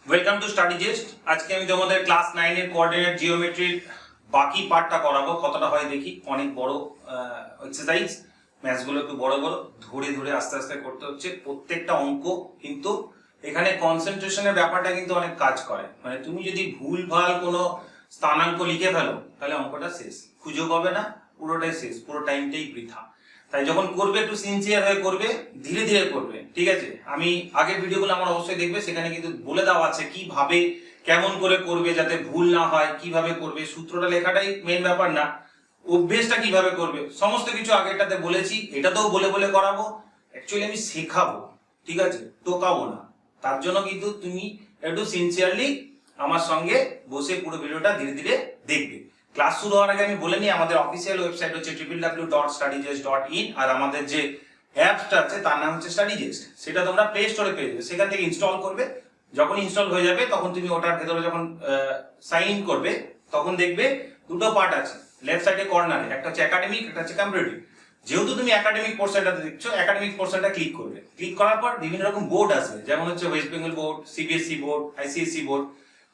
Welcome to study জেস্ট। আজকে আমি তোমাদের ক্লাস 9 এর কোঅর্ডিনেট জিওমেট্রির বাকি পার্টটা করাবো। কতটা হয় দেখি। অনেক বড় এক্সারসাইজ, ম্যাথসগুলো একটু বড় বড়, ধরে ধরে আস্তে আস্তে করতে হচ্ছে। প্রত্যেকটা অঙ্ক কিন্তু এখানে কনসেন্ট্রেশনের ব্যাপারটা কিন্তু অনেক কাজ করে। মানে তুমি যদি ভুলভাল কোনো স্থানাঙ্ক লিখে ফেলো তাহলে অঙ্কটা শেষ, খুঁজেও পাবে না, পুরোটাই শেষ, পুরো টাইমটাই বৃথা। তাই যখন করবে একটু সিনসিয়ার হয়ে করবে, ধীরে ধীরে করবে, ঠিক আছে? আমি আগের ভিডিওগুলো আমার অবশ্যই দেখবে, সেখানে কিন্তু বলে দেওয়া আছে কিভাবে কেমন করে করবে যাতে ভুল না হয়, কিভাবে করবে। সূত্রটা লেখাটাই মেন ব্যাপার না, অভ্যেসটা কিভাবে করবে সমস্ত কিছু আগেরটাতে বলেছি। এটাতেও বলে বলে করাবো, অ্যাকচুয়ালি আমি শেখাবো, ঠিক আছে, টোকাবো না। তার জন্য কিন্তু তুমি একটু সিনসিয়ারলি আমার সঙ্গে বসে পুরো ভিডিওটা ধীরে ধীরে দেখবে। ক্লাস শুরু হওয়ার আগে আমি বলে নিই, আমাদের অফিসিয়াল ওয়েবসাইট হচ্ছে www.studygest.in, আর আমাদের যে অ্যাপসটা আছে তার নাম হচ্ছে স্টাডিজেস্ট। সেটা তোমরা প্লে স্টোরে পেয়ে যাবে, সেখান থেকে ইনস্টল করবে। যখন ইনস্টল হয়ে যাবে তখন তুমি ওটার ভেতরে যখন সাইন ইন করবে তখন দেখবে দুটো পার্ট আছে লেফট সাইডে কর্নারে, একটা হচ্ছে একাডেমিক, একটা হচ্ছে কম্পারেটিভ। যেহেতু তুমি একাডেমিক পোর্শনটা দেখছো, একাডেমিক পোর্শনটা ক্লিক করবে। ক্লিক করার পর বিভিন্ন রকম বোর্ড আসবে, যেমন হচ্ছে West Bengal board, CBSE board, ICSE board.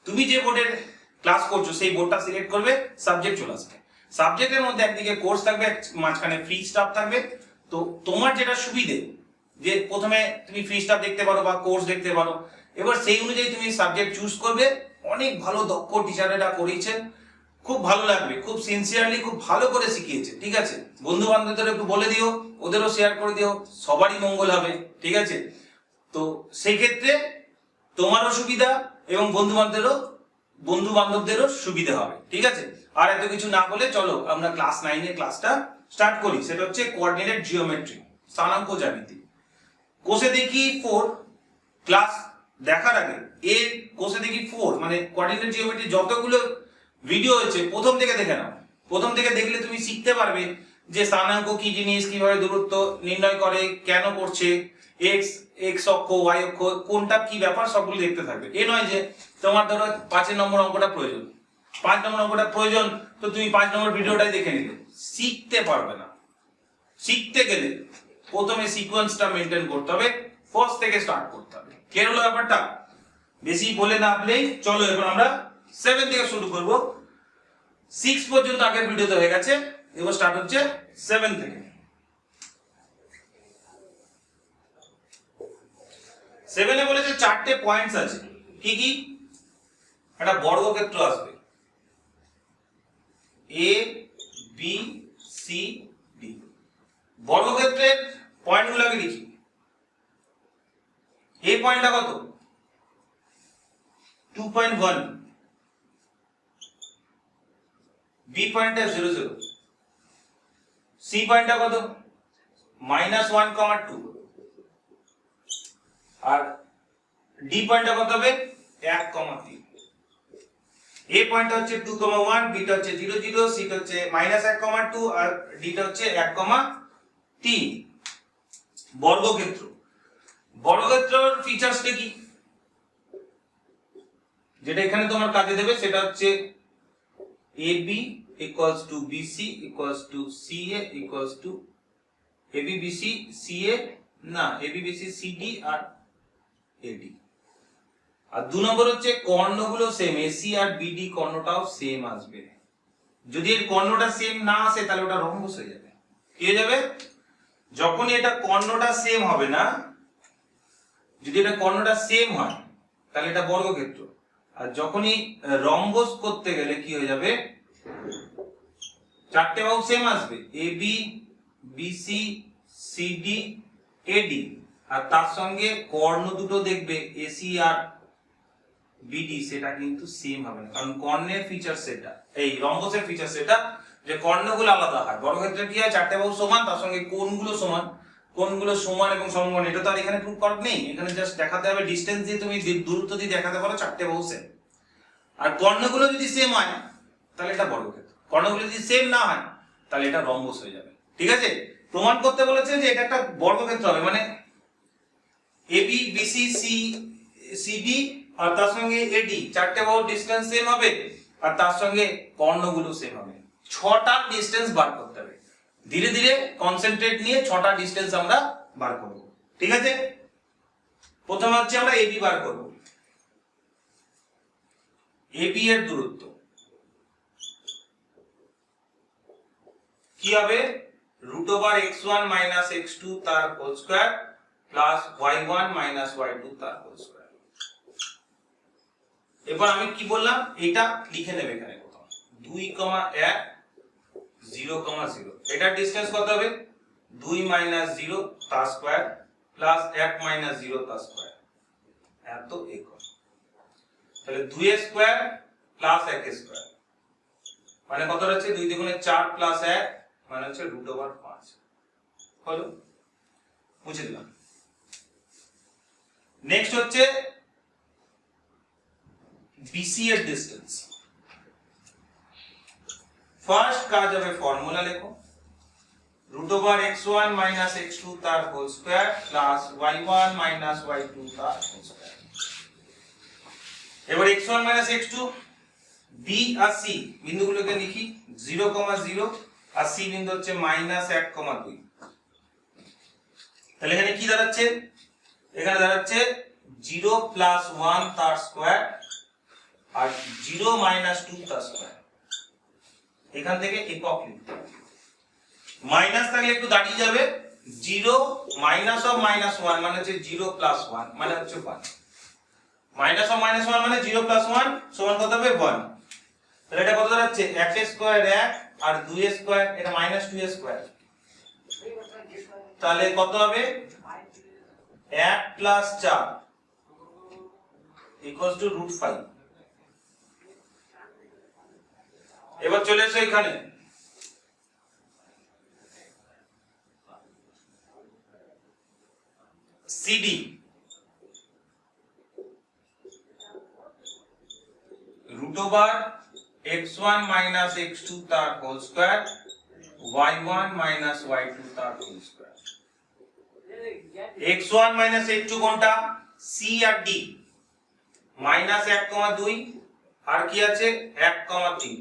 তুমি যে বোর্ডের ক্লাস করছো সেই বোর্ডটা সিলেক্ট করবে, সাবজেক্ট চলে আসবে। সাবজেক্টের মধ্যে একদিকে কোর্স থাকবে, মাঝখানে ফ্রি স্টাফ থাকবে। তো তোমার যেটা সুবিধে, যে প্রথমে তুমি ফ্রি স্টাফ দেখতে পারো বা কোর্স দেখতে পারো, এবার সেই অনুযায়ী তুমি সাবজেক্ট চুজ করবে। অনেক ভালো দক্ষ টিচারেরা করিয়েছেন, খুব ভালো লাগবে, খুব সিনসিয়ারলি খুব ভালো করে শিখিয়েছে, ঠিক আছে? বন্ধু বান্ধবদের একটু বলে দিও, ওদেরও শেয়ার করে দিও, সবারই মঙ্গল হবে, ঠিক আছে? তো সেই ক্ষেত্রে তোমারও সুবিধা এবং বন্ধু বান্ধবদেরও সুবিধা হবে, ঠিক আছে? আর এত কিছু না বলে চলো আমরা ক্লাস 9 এর ক্লাসটা স্টার্ট করি। সেটা হচ্ছে কোঅর্ডিনেট জিওমেট্রি, স্থানাঙ্ক জ্যামিতি। কোষে দেখি 4 ক্লাস দেখার আগে এর কোষে দেখি 4 মানে কোঅর্ডিনেট জিওমেট্রি যতগুলো ভিডিও হয়েছে প্রথম থেকে দেখে নাও। প্রথম থেকে দেখলে তুমি শিখতে পারবে যে স্থানাঙ্ক কি জিনিস, কিভাবে দূরত্ব নির্ণয় করে, কেন করছে, এক্স অক্ষ, ওয়াই অক্ষ, কোনটা কি ব্যাপার, সবগুলো দেখতে থাকবে। এ নয় যে তোমার ধরো 5 নম্বর অঙ্কটা প্রয়োজন, 5 নম্বর অঙ্কটা প্রয়োজন তো তুমি 5 নম্বর ভিডিওটাই দেখে নিলে, শিখতে পারবে না। শিখতে গেলে প্রথমে সিকোয়েন্সটা মেনটেন করতে হবে, ফার্স্ট থেকে স্টার্ট করতে হবে। ক্লিয়ার হলো ব্যাপারটা? বেশি বলে না আপনি চলো এবার আমরা 7 থেকে শুরু করব। 6 পর্যন্ত আগের ভিডিওতে হয়ে গেছে, এবার স্টার্ট হচ্ছে 7 থেকে। 7 এ বলেছে 4টে পয়েন্টস আছে। কি কি? একটা বর্গক্ষেত্র আসবে, এ বি সি ডি। বর্গক্ষেত্রের পয়েন্টগুলোকে লিখি। এ পয়েন্টটা কত? 2.1, বি পয়েন্টটা 0.0, সি পয়েন্টটা কত? -1,2, আর ডি পয়েন্টটা কত হবে? 1,3। এ পয়েন্টটা হচ্ছে 2,1, বিটা হচ্ছে 0,0, সিটা হচ্ছে -1,2 আর ডিটা হচ্ছে 1,3। বর্গক্ষেত্র, বর্গক্ষেত্রের ফিচারসটা কি যেটা এখানে তোমার কাজে দেবে সেটা হচ্ছে AB equals to BC equals to CA equals to AB BC CA না AB BC CD আর AD। আর 2 নম্বর হচ্ছে কর্ণগুলো সেম, AC আর BD কর্ণটাও সেম আসবে। যদি এর কর্ণটা সেম না আসে তাহলে ওটা রম্বস হয়ে যাবে। কি হয়ে যাবে? যখন এটা কর্ণটা সেম হবে না, যদি এটা কর্ণটা সেম হয় তাহলে এটা বর্গক্ষেত্র। আর যখনই রম্বস করতে গেলে কি হয়ে যাবে? 4টে বাহু সেম আসবে, AB BC CD AD, আর তার সঙ্গে কর্ণ দুটো দেখবে AC আর BD, সেটা কিন্তু সেম হবে না, কারণ কর্ণের ফিচার সেটা, এই রম্বসের ফিচার সেটা যে কর্ণগুলো আলাদা হয়। বর্গক্ষেত্রে কি হয়? 4টে বাহু সমান, তার সঙ্গে কোণগুলো সমান, কোণগুলো সমান এবং সমকোণ। এটা তো আর এখানে প্রুফ করা নেই, এখানে জাস্ট দেখাতে হবে ডিসটেন্স দিয়ে, তুমি দূরত্ব দিয়ে দেখাতে পারো 4টে বাহু সেম। আর কর্ণগুলো যদি সেম হয় তাহলে এটা বর্গক্ষেত্র, কর্ণগুলো যদি সেম না হয় তাহলে এটা রম্বস হয়ে যাবে, ঠিক আছে? প্রমাণ করতে বলেছে যে এটা একটা বর্গক্ষেত্র হবে, মানে AB BC CD আর তার সঙ্গে AD, 4টে বাহুর ডিসটেন্স সেম হবে আর তার সঙ্গে কর্ণগুলো সেম হবে। 6টা ডিসটেন্স বার করতে হবে। ধীরে ধীরে কনসেন্ট্রেট নিয়ে 6টা ডিসটেন্স আমরা বার করব, ঠিক আছে? প্রথমে হচ্ছে আমরা AB বার করব। এবি এর দূরত্ব কি হবে √x1 - x2 তার whole square plus y1 - y2 তার হোল স্কয়ার। এবার আমি কি বললাম এটা লিখে নেবে এখানে কোথাও 2, 1 0, 0 এটার ডিসটেন্স কত হবে 2 - 0 তার স্কয়ার প্লাস 1 - 0 তার স্কয়ার এত একক। তাহলে 2 এর স্কয়ার প্লাস 1 এর স্কয়ার মানে কত হচ্ছে 2 × 4 প্লাস 1 মানে হচ্ছে √5 হলো, মুছে দিলাম। নেক্সট হচ্ছে BC এর ডিসটেন্স। ফার্স্ট কাজ হবে ফর্মুলা লেখো √x1 - x2 তার whole square plus y1 - y2 তার হোল স্কয়ার। এবার x1 - x2 B আর C বিন্দুগুলোকে লিখি 0, 0 আর C বিন্দু হচ্ছে -1, 2। তাহলে এখানে কি দাঁড়াচ্ছে এখানে দাঁড়াচ্ছে 0 + 1 তার স্কয়ার আর 0 - 2 তার স্কয়ার। এখান থেকে একক লিখতে হবে, মাইনাস থাকলে একটু দাঁড়িয়ে যাবে 0 -1 মানে হচ্ছে 0 + 1 মানে হচ্ছে 1 -1 মানে 0 + 1 সমান কত হবে 1। তাহলে এটা কত দাঁড়াচ্ছে 1 এর স্কয়ার 1 আর 2 এর স্কয়ার এটা -2 এর স্কয়ার তাহলে কত হবে 1 + 4 = √5। এবার চলে এসো এখানে CD √x1 - x2 তার হোল স্কয়ার y1 - y2 তার হোল স্কয়ার। x1 - x2 কোনটা C আর D -1, 2 আর কি আছে 1, 3।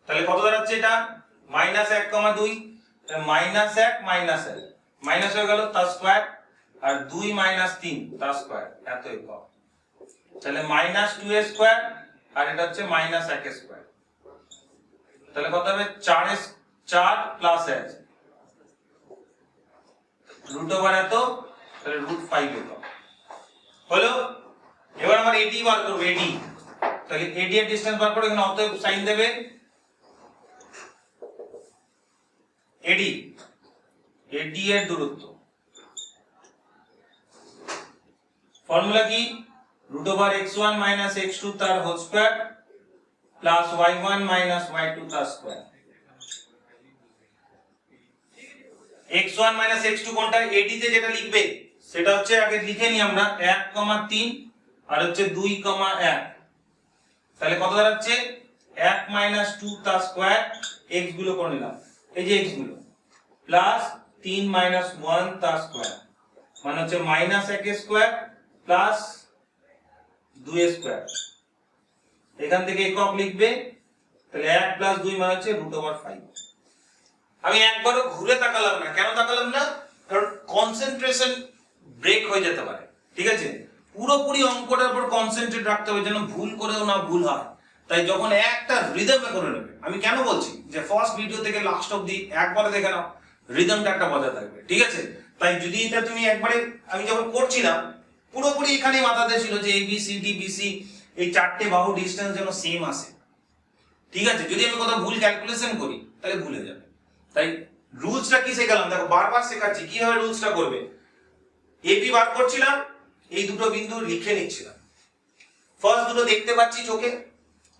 তাহলে কত দাঁড়াচ্ছে এটা -1, 2 -1 মাইনাস হয়ে গেল তার স্কয়ার আর 2 - 3 তার স্কয়ার এত একক। তাহলে -2 এর স্কয়ার আর এটা হচ্ছে -1 এর স্কয়ার তাহলে কত হবে 4 প্লাস 1 √ এত তাহলে √5 একক হলো। এবার আমরা AD বার করব AD। তাহলে AD এর ডিসটেন্স বার করে এখানে অতএব সাইন দেবে AD এর দূরত্ব ফর্মুলা কি √x1 - x2 তার whole square plus y1 - y2 তার স্কয়ার। x1 - x2 কোনটা AD তে যেটা লিখবে সেটা হচ্ছে আগে লিখে নি আমরা 1, 3 আর হচ্ছে 2, 1। তাহলে কত দাঁড়াচ্ছে 1 - 2 তার স্কয়ার x গুলো করে নিলাম এই যে x গুলো প্লাস 3 - 1 তার স্কয়ার মানে হচ্ছে -1 এর স্কয়ার প্লাস 2 এর স্কয়ার। এখান থেকে একক লিখবে তাহলে 1 + 2 মানে হচ্ছে √5। আমি একবারও ঘুরে তাকালাম না, কেন তাকালাম না কারণ কনসেন্ট্রেশন ব্রেক হয়ে যেতে পারে, ঠিক আছে পুরোপুরি অঙ্কটার উপর কনসেন্ট্রেট রাখতে হবে যেন ভুল করেও না ভুল হয়। তাই যখন একটা রিদমে করে নেবে, আমি কেন বলছি যে ফার্স্ট ভিডিও থেকে লাস্ট অবধি একবারে দেখে নাও রিদমটা একটা বজায় থাকবে, ঠিক আছে। তাই যদি এটা তুমি একবারে আমি যখন করছিলাম পুরোপুরি এখানে মাথাতে ছিল যে ABCD BC এই চারটে বাহু ডিসটেন্স যেন সেম আসে, ঠিক আছে। যদি আমি কোথাও ভুল ক্যালকুলেশন করি তাহলে ভুলে যাবে। তাই রুলসটা কি শেখালাম দেখো, বারবার শেখাচ্ছি কিভাবে রুলসটা করবে। AB বার করছিলাম, এই দুটো বিন্দু লিখে নিচ্ছিলাম। ফার্স্ট দুটো দেখতে পাচ্ছি চোখে,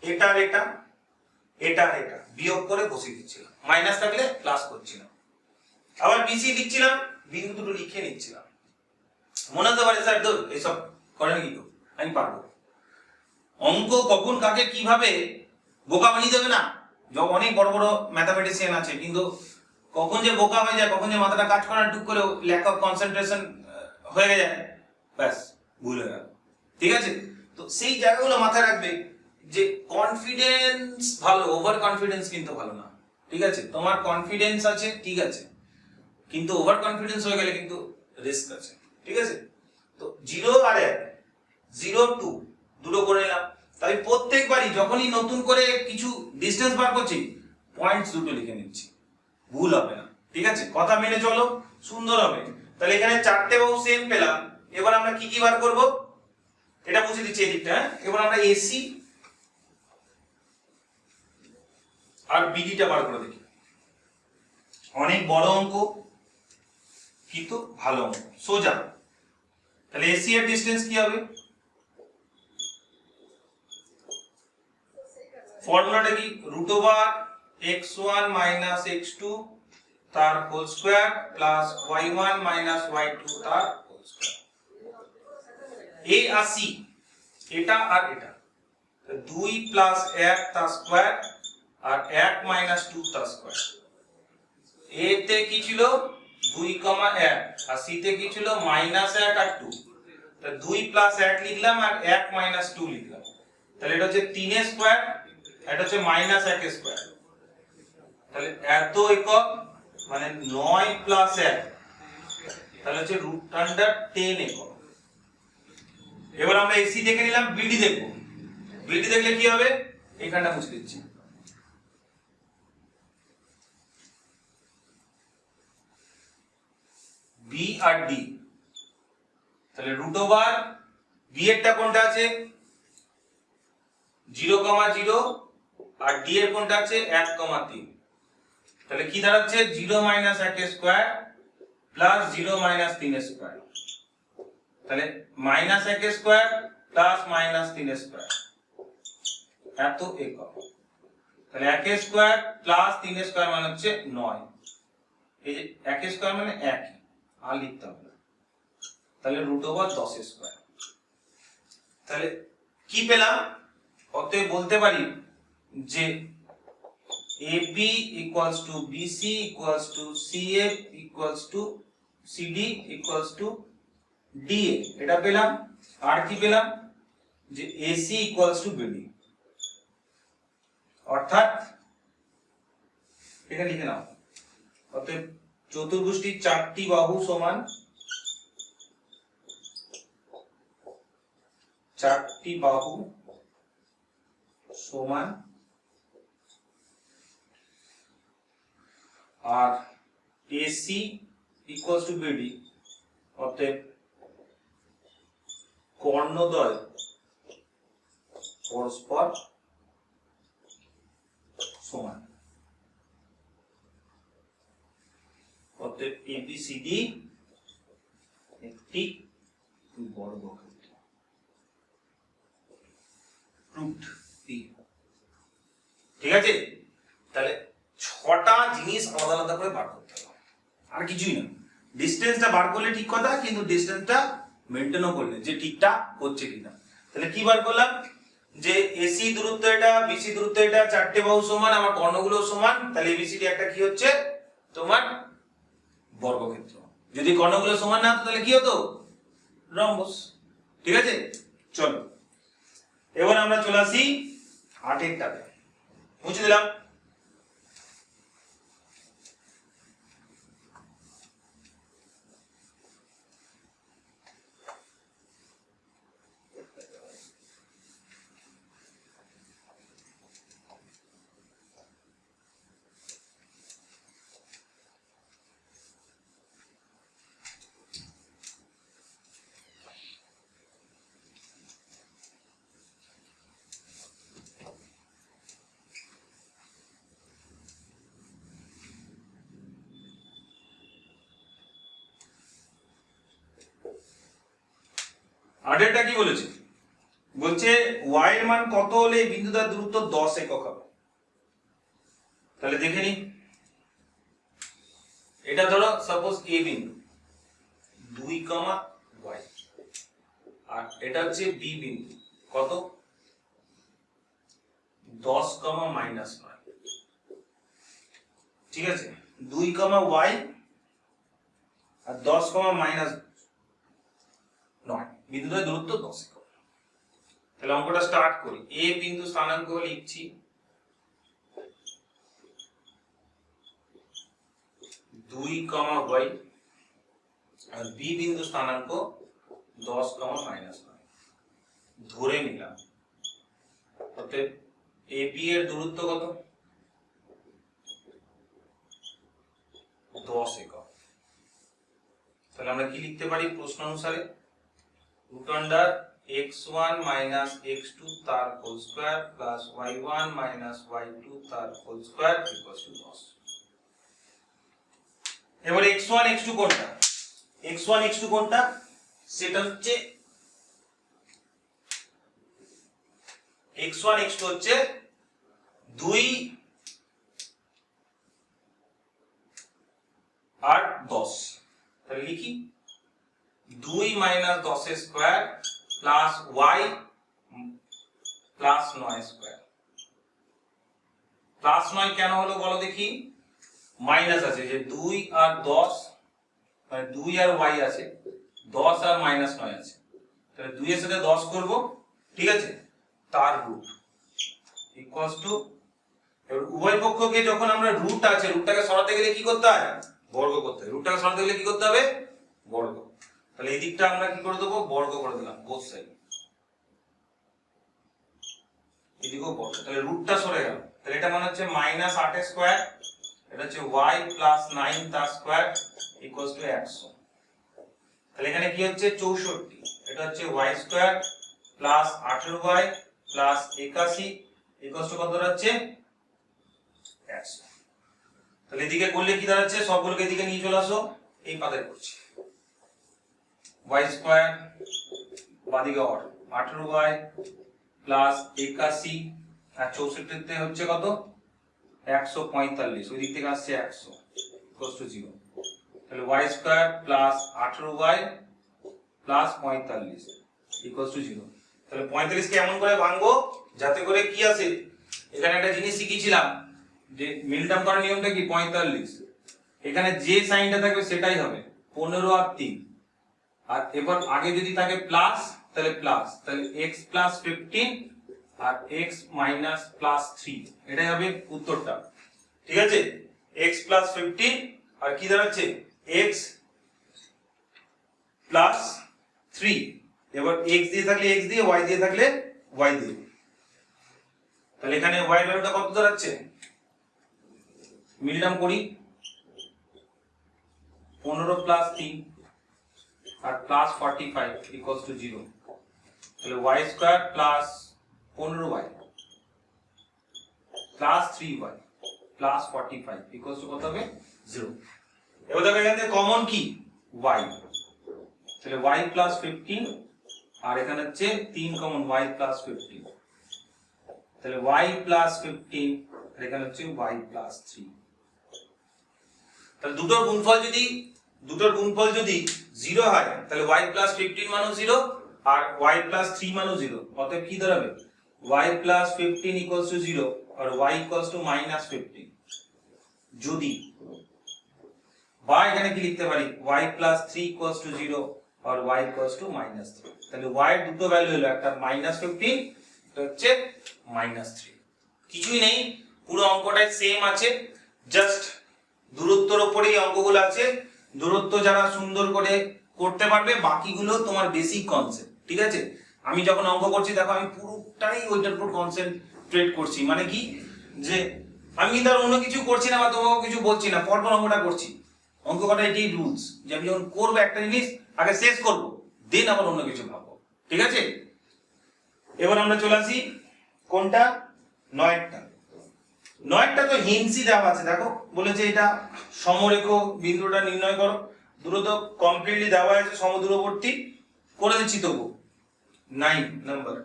এটা আর এটা, এটা আর এটা, বিয়োগ করে বসিয়ে দিচ্ছিলাম, মাইনাস থাকলে প্লাস করছিলাম। আবার BC লিখছিলাম, বিন্দু দুটো লিখে নিচ্ছিলাম। মনে হতে পারে স্যার ধর এসব করেন কি, আমি পারবো। অঙ্ক কখন কাকে কিভাবে বোকা বানিয়ে দেবে না, যখন অনেক বড় বড় ম্যাথামেটিশিয়ান আছে, কিন্তু কখন যে বোকা হয়ে যায়, কখন যে মাথাটা কাজ করে না, টুক করে ল্যাক অফ কনসেন্ট্রেশন হয়ে যায়, ব্যাস ভুল হয়ে গেল, ঠিক আছে। তো সেই জায়গাগুলো মাথায় রাখবে যে কনফিডেন্স ভালো, ওভার কনফিডেন্স কিন্তু ভালো না, ঠিক আছে। তোমার কনফিডেন্স আছে ঠিক আছে, কিন্তু ওভার কনফিডেন্স হয়ে গেলে কিন্তু রিস্ক আছে, ঠিক আছে। তো 0 আর 1 0, 2 দুটো করে নিলাম, তাই প্রত্যেকবারই যখনই নতুন করে কিছু ডিসটেন্স বার করছি পয়েন্টস দুটো লিখে নিচ্ছি, ভুল হবে না। ঠিক আছে, কথা মেনে চলো, সুন্দর হবে। তাহলে এখানে চারটে বাহু সেম পেলাম। এবার আমরা কি কি বার করব এটা বুঝে দিচ্ছি এদিকটা। এবার আমরা এসি আর বিডিটা বার করে দেখি। অনেক বড় অঙ্ক কিন্তু ভালো অঙ্ক, সোজা। তাহলে এসি এর ডিসটেন্স কি হবে? ফর্মুলাটা কি? √x1 - x2 তার whole square plus y1 - y2 তার হোল স্কয়ার। এ আর সি, এটা আর এটা, 2 + 1 তার স্কয়ার আর 1 - 2 তার স্কয়ার। এ তে কি ছিল 2, 1 আর সি তে কি ছিল -1 আর 2। তাহলে 2 + 1 লিখলাম আর 1 - 2 লিখলাম। তাহলে এটা হচ্ছে 3 এর স্কয়ার, এটা হচ্ছে -1 এর স্কয়ার। তাহলে এত একক মানে 9 + 1, তাহলে হচ্ছে √10 একক। এবার আমরা এসি দেখে নিলাম, বিডি দেখব। বিডি দেখলে কি হবে? এখানটা মুছে দিচ্ছি। বি আর ডি, তাহলে বি এরটা কোনটা আছে 0,0 আর ডি এর কোনটা আছে 1,3। তাহলে কি দাঁড়াচ্ছে 0 - 1 স্কয়ার প্লাস 0 - 3 স্কয়ার। তাহলে -1 স্কয়ার প্লাস -3 স্কয়ার এত একক। তাহলে 1 স্কয়ার প্লাস 3 স্কয়ার মানে হচ্ছে 9। এই যে 1 স্কয়ার মানে 1 আর লিখতে হবে। তাহলে √10 স্কয়ার। তাহলে কি পেলাম? অতএব বলতে পারি যে AB = BC = CF = CD = DA, এটা পেলাম। আর কি পেলাম? যে AC = BD। অর্থাৎ এটা লিখে নাও। অতএব চতুর্ভুজটির চারটি বাহু সমান, চারটি বাহু সমান আর AC = BD, অতএব কর্ণদ্বয় পরস্পর সমান। অতএব ABCD একটি বর্গক্ষেত্র। √P। ঠিক আছে, তাহলে 6টা জিনিস আলাদা আলাদা করে বার করতে হবে, আর কিছুই না। ডিসটেন্সটা বার করলে ঠিক কথা, কিন্তু ডিসটেন্সটা মেইনটেইনও করলে যে ঠিকটা হচ্ছে কিনা। তাহলে কি বার করলাম? যে এসি দূরত্ব এটা, বিসি দূরত্ব এটা, চারটে বাহু সমান, আমার কর্ণগুলো সমান। তাহলে এবিসিডি একটা কি হচ্ছে তোমার বর্গক্ষেত্র। যদি কর্ণগুলো সমান না হতো তাহলে কি হতো? রম্বস। ঠিক আছে, চলো এবার আমরা চলে আসি 8এরটাতে। মুছে দিলাম। আগেরটা কি বলেছে? বলছে y এর মান কত হলে এই বিন্দুটার দূরত্ব 10 একক হবে। তাহলে দেখে নি, এটা ধরো সাপোজ a বিন্দু 2, y, আর এটা হচ্ছে b বিন্দু কত 10, -9। ঠিক আছে, 2, y আর 10, -9, বিন্দুটার দূরত্ব 10 একক। তাহলে অঙ্কটা স্টার্ট করি। a বিন্দু স্থানাঙ্ক লিখছি 2, y আর b বিন্দু স্থানাঙ্ক 10, -9 ধরে নিলাম। অতএব এবি এর দূরত্ব কত? 10 একক। তাহলে আমরা কি লিখতে পারি প্রশ্ন অনুসারে? Root under x1 minus x2 তার whole square plus y1 minus y2 তার হোল স্কয়ার ইকুয়াল টু 10। এবার x1 x2 কোনটা? x1 x2 কোনটা? সেটা হচ্ছে x1 x2 হচ্ছে 2 আর 10। তাহলে লিখি 2 মাইনাস 10 এর square plus y plus 9 square. Plus 9 কেন হলো বলো দেখি? মাইনাস আছে যে 2 আর 10, মানে 2 আর y আছে, 10 আর মাইনাস 9 আছে, তাহলে 2 এর সাথে 10 করব, ঠিক আছে, তার রুট ইকুয়ালস টু, এবার উভয় পক্ষকে যখন আমরা রুট আছে, রুটটাকে সরাতে গেলে কি করতে হয়? বর্গ করতে হয়। রুটটাকে সরাতে গেলে কি করতে হবে? বর্গ। তাহলে এই দিকটা আমরা কি করে দেবো? বর্গ করে দিলাম বোথ সাইড, এদিকেও বর্গ। তাহলে রুটটা সরে গেল, তাহলে এটা মানে হচ্ছে মাইনাস 8 এর স্কয়ার, এটা হচ্ছে y প্লাস 9 তার স্কয়ার ইকুয়ালস টু 100। তাহলে এখানে কি হচ্ছে? 64। এটা হচ্ছে y square plus 18y plus 81 equals to কত দাঁড়াচ্ছে? 100। তাহলে এদিকে করলে কি দাঁড়াচ্ছে? সবগুলোকে এদিকে নিয়ে চলে আসো, এই পাতে করছি y স্কয়ার বাদিকে 18y প্লাস 81 আর 64 তে হচ্ছে কত? 145, ওই দিক থেকে আসছে 100 ইকুয়ালস টু 0। তাহলে y square plus 18y plus 45 equals to 0। তাহলে 45 কে এমন করে ভাঙবো যাতে করে কি আসে? এখানে একটা জিনিস শিখিয়েছিলাম যে মিল টার্ম করার নিয়মটা কি? 45, এখানে যে সাইনটা থাকবে সেটাই হবে 15 আর 3, আর এবার আগে যদি থাকে প্লাস তাহলে প্লাস, তাহলে x প্লাস 15 আর x মাইনাস প্লাস 3, এটাই হবে উত্তরটা, ঠিক আছে? x প্লাস 15 আর কি দাঁড়াচ্ছে? x plus 3। এবার x দিয়ে থাকলে x দিয়ে, y দিয়ে থাকলে y দিয়ে। তাহলে এখানে y এর ভ্যালুটা কত দাঁড়াচ্ছে? মিলটাম করি, 15 প্লাস 3 আর প্লাস 45 ইকুয়ালস টু 0। তাহলে y square plus 15y plus 3y plus 45 equals to কত হবে? 0। এবার দেখো এখান থেকে কমন কি? y, তাহলে y প্লাস 15 আর এখানে হচ্ছে 3 কমন, y প্লাস 15, তাহলে y প্লাস 15 আর এখানে হচ্ছে y প্লাস 3। তাহলে দুটোর গুণফল যদি 0 হয় তাহলে y প্লাস 15 মানও 0 আর y প্লাস 3 মানও 0। অতএব কি দাঁড়াবে? y প্লাস 15 ইকুয়ালস টু 0 আর y ইকুয়ালস টু মাইনাস 15। যদি, বা এখানে কি লিখতে পারি? y প্লাস 3 ইকুয়ালস টু 0 আর y ইকুয়ালস টু মাইনাস 3। তাহলে y এর দুটো ভ্যালু হলো, একটা মাইনাস 15, এটা হচ্ছে মাইনাস 3। কিছুই নেই, পুরো অঙ্কটাই সেম আছে, জাস্ট দূরত্বের উপরেই অঙ্কগুলো আছে। দূরত্ব যারা সুন্দর করে করতে পারবে, বাকিগুলো তোমার বেসিক কনসেপ্ট, ঠিক আছে? আমি যখন অঙ্ক করছি দেখো আমি পুরোটাই ওইটার উপর কনসেন্ট্রেট করছি, মানে কি যে আমি ধর অন্য কিছু করছি না বা তোমাকে কিছু বলছি না, পরপর অঙ্কটা করছি। অঙ্ক করা এটাই রুলস, যে আমি যখন করবো একটা জিনিস আগে শেষ করবো, দেন আবার অন্য কিছু ভাববো, ঠিক আছে? এবার আমরা চলে আসি কোনটা? 9টা তো হিন্সি দেওয়া আছে, দেখো বলেছে এটা সমরেখ বিন্দুটা নির্ণয় করো। দূরত্ব কমপ্লিটলি দেওয়া আছে, সমদূরবর্তী করে দিচ্ছি তবু। 9 নাম্বার,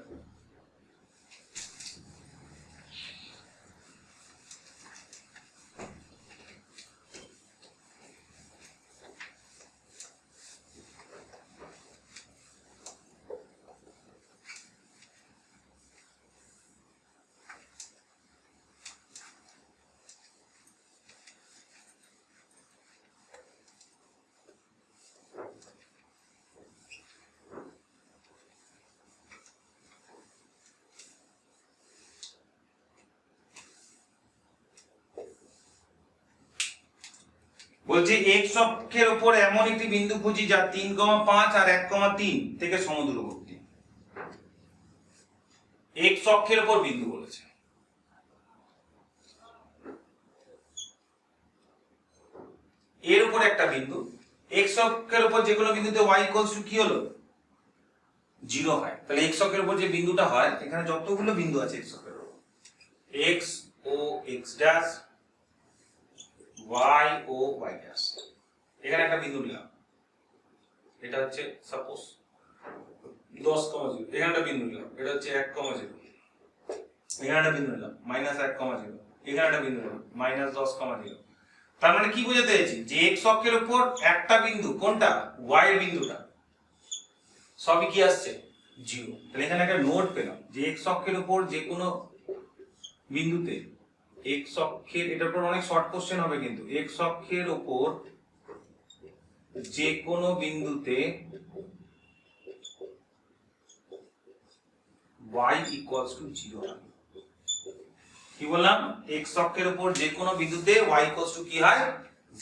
বলছে x অক্ষের উপর এমন একটি বিন্দু খুঁজি যা 3,5 আর 1,3 থেকে সমদূরবর্তী। এক্স অক্ষের উপর বিন্দু বলেছে, এর উপর একটা বিন্দু, এক্স অক্ষের উপর যে কোনো বিন্দুতে y ইকুয়ালস টু কি হলো 0 হয়। তাহলে এক্স অক্ষের উপর যে বিন্দুটা হয়, এখানে যতগুলো বিন্দু আছে এক্স অক্ষের উপর, x ও x ড্যাশ, y ও y ড্যাশ, এখানে একটা বিন্দু নিলাম, এটা হচ্ছে সাপোজ 10,0, এখানে একটা বিন্দু নিলাম, এটা হচ্ছে 1,0, এখানে একটা বিন্দু নিলাম -1,0, এখানে একটা বিন্দু নিলাম -10,0। তার মানে কি বোঝাতে চাইছি, যে এক্স অক্ষের উপর একটা বিন্দু, কোনটা y এর বিন্দুটা, সবই কি আসছে 0। তাহলে এখানে একটা নোট পেলাম যে এক্স অক্ষের উপর যে কোনো বিন্দুতে, এক্স অক্ষের, এটার উপর অনেক শর্ট কোশ্চেন হবে কিন্তু, এক্স অক্ষের উপর যে কোনো বিন্দুতে y ইকুয়ালস টু 0 হয়। কি বললাম, এক্স অক্ষের উপর যে কোনো বিন্দুতে y ইকুয়ালস টু কি হয়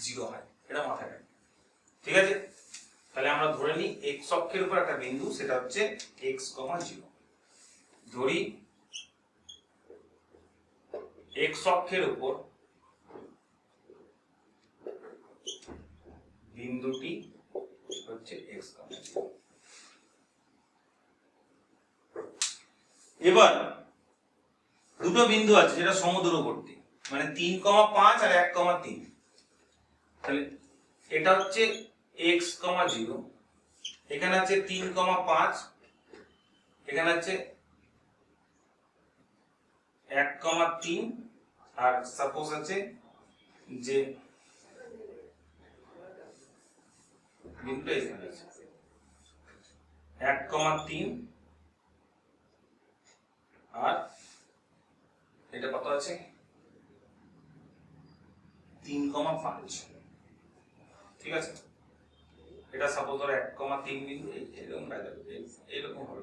0 হয়, এটা মাথায় রাখবেন, ঠিক আছে। তাহলে আমরা ধরে নিই এক্স অক্ষের উপর একটা বিন্দু, সেটা হচ্ছে x, 0। ধরি এক্স অক্ষের উপর বিন্দুটি হচ্ছে x, 0। এবার দুটো বিন্দু আছে যেটা সমদূরবর্তী, মানে 3,5 আর 1,3। তাহলে এটা হচ্ছে x, 0, এখানে আছে 3,5, এখানে আছে 1,3, আর সাপোজ আছে যে বিন্দুটা এখানে আছে 1,3, আর এটা কত আছে 3,5, ঠিক আছে। এটা সাপোজ ধরো 1,3 বিন্দু, এরকম এরকম হবে,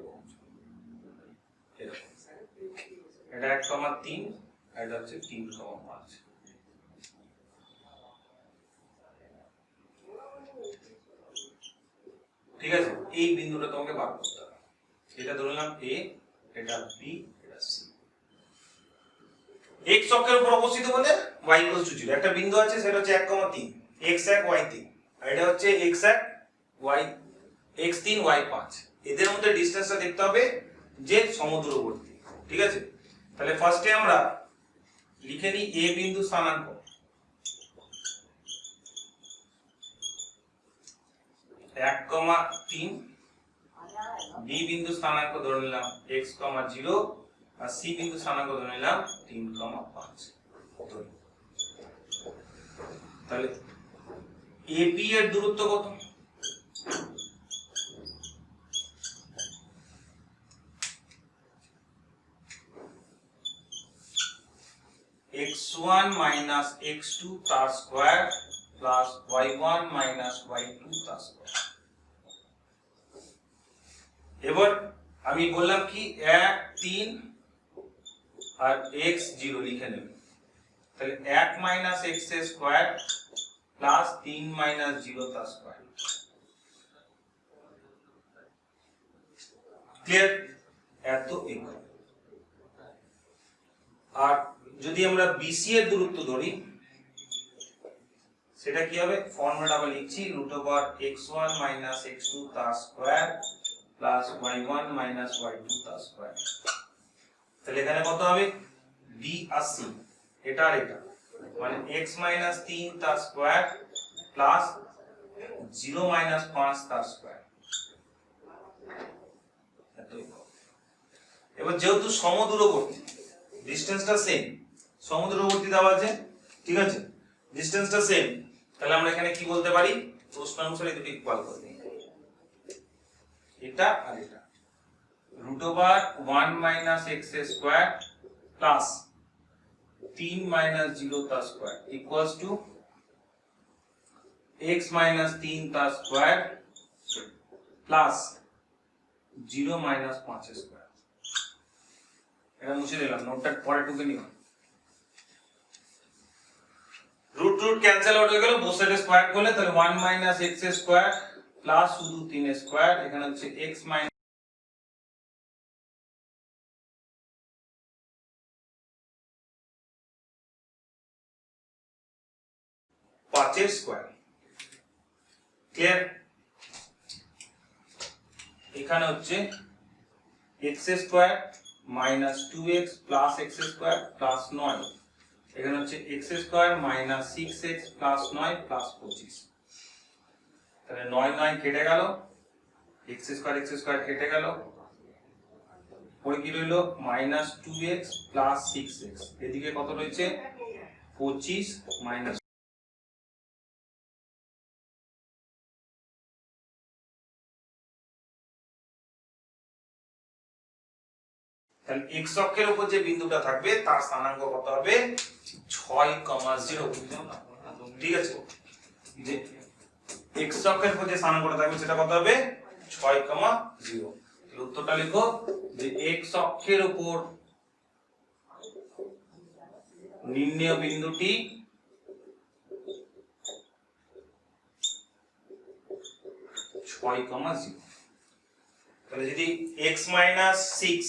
এরকম, এটা 1,3, এটা হচ্ছে 3,5। ঠিক আছে, এই বিন্দুটা তোমাকে বার করতে হবে। এটা ধরলাম a, এটা b, এটা c। x অক্ষের উপর অবস্থিত বলে y ইকুয়ালস টু 0, একটা বিন্দু আছে সেটা হচ্ছে 1,3, x1 y3, আর এটা হচ্ছে x1 y, x3 y5। এদের মধ্যে ডিসটেন্সটা দেখতে হবে যে সমদূরবর্তী, ঠিক আছে। তাহলে ফার্স্টে আমরা লিখে নিই a বিন্দু স্থানাঙ্ক, এক কমা 3, b বিন্দু স্থানাঙ্ক ধরে নিলাম x, 0, আর c বিন্দু স্থানাঙ্ক ধরে নিলাম 3,5। তাহলে ab এর দূরত্ব কত, x1 minus x2 তার square plus y1 minus y2 তার স্কয়ার। এবার আমি বললাম কি 1, 3 আর x 0 লিখে নেব। তাহলে 1 minus x এর স্কয়ার প্লাস 3 minus 0 তার স্কয়ার। ক্লিয়ার? এত একক। আর যদি আমরা BC এর দূরত্ব ধরি, সেটা কি হবে, ফর্মুলাটা আমরা লিখছি √x1 minus x2 তার square plus y1 minus y2 তার স্কয়ার। তাহলে এখানে কত হবে, b আর c, এটা আর এটা, মানে x minus 3 তার স্কয়ার প্লাস 0 minus 5 তার স্কয়ার। এবার যেহেতু সমদূরবর্তী, ডিসটেন্সটা সেম, সমদূরবর্তী দেওয়া আছে, ঠিক আছে, ডিসটেন্সটা সেম, তাহলে আমরা এখানে কি বলতে পারি, প্রশ্ন অনুসারে দুটো ইকুয়াল করে দিই, এটা আর এটা, √1 minus x square plus 3 minus 0 তার square equals to x minus 3 তার স্কয়ার প্লাস 0 minus 5 স্কয়ার। এটা মুছে দিলাম, নোটটা পরে টুকে নিও। রুট ক্যান্সেল আউট হয়ে গেল, বোথ সাইডে স্কয়ার করলে তাহলে 1 minus x স্কয়ার প্লাস শুধু 3 স্কয়ার, এখানে হচ্ছে x minus 5 স্কয়ার। ক্লিয়ার? এখানে হচ্ছে x square minus 2x plus x square plus 9, এখানে হচ্ছে x square minus 6x plus 9 plus 25। তাহলে 9 9 কেটে গেল, x স্কয়ার কেটে গেল, পরে কি রইল মাইনাস 2x প্লাস 6x, এদিকে কত রয়েছে 25 মাইনাস। তাহলে x অক্ষের উপর যে বিন্দুটা থাকবে তার স্থানাঙ্ক কত হবে 6,0। ঠিক আছে, যে x অক্ষের উপর যে স্থানাঙ্কটা থাকবে সেটা কত হবে 6,0। উত্তরটা লিখো যে x অক্ষের উপর নির্ণেয় বিন্দুটি ছয় কমা 0। তাহলে যদি x মাইনাস 6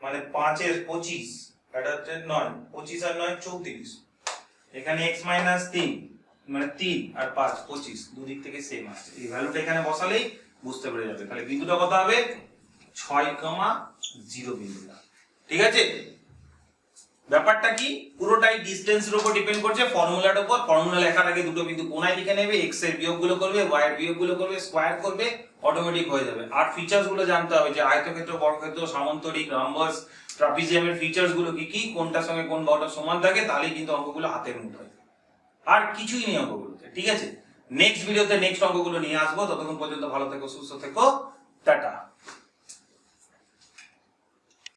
মানে 5 এর 25, এটা হচ্ছে 9, 25 আর 9 34, এখানে x মাইনাস 3 মানে 3 আর 5 25, দুদিক থেকে সেম আসছে। এই ভ্যালুটা এখানে বসালেই বুঝতে পেরে যাবে। তাহলে বিন্দুটা কত হবে 6,0 বিন্দুটা। ঠিক আছে, ব্যাপারটা কি পুরোটাই ডিসটেন্সের উপর ডিপেন্ড করছে, ফর্মুলার উপর। ফর্মুলা লেখার আগে দুটো বিন্দু কোণায় লিখে নেবে, x এর বিয়োগগুলো করবে, y এর বিয়োগগুলো করবে, স্কয়ার করবে, অটোমেটিক হয়ে যাবে। আর ফিচারস গুলো জানতে হবে যে আয়তক্ষেত্র, বর্গক্ষেত্র, সামান্তরিক, রম্বস, ট্রাপিজিয়ামের ফিচারস গুলো কি কি, কোনটার সঙ্গে কোন বাহুটা সমান থাকে, তাহলেই কিন্তু অঙ্কগুলো হাতের মুঠোয়। আর কিছুই নেই অঙ্কগুলোতে। ঠিক আছে, নেক্সট ভিডিওতে নেক্সট অঙ্কগুলো নিয়ে আসবো। ততক্ষণ পর্যন্ত ভালো থেকো, সুস্থ থেকো,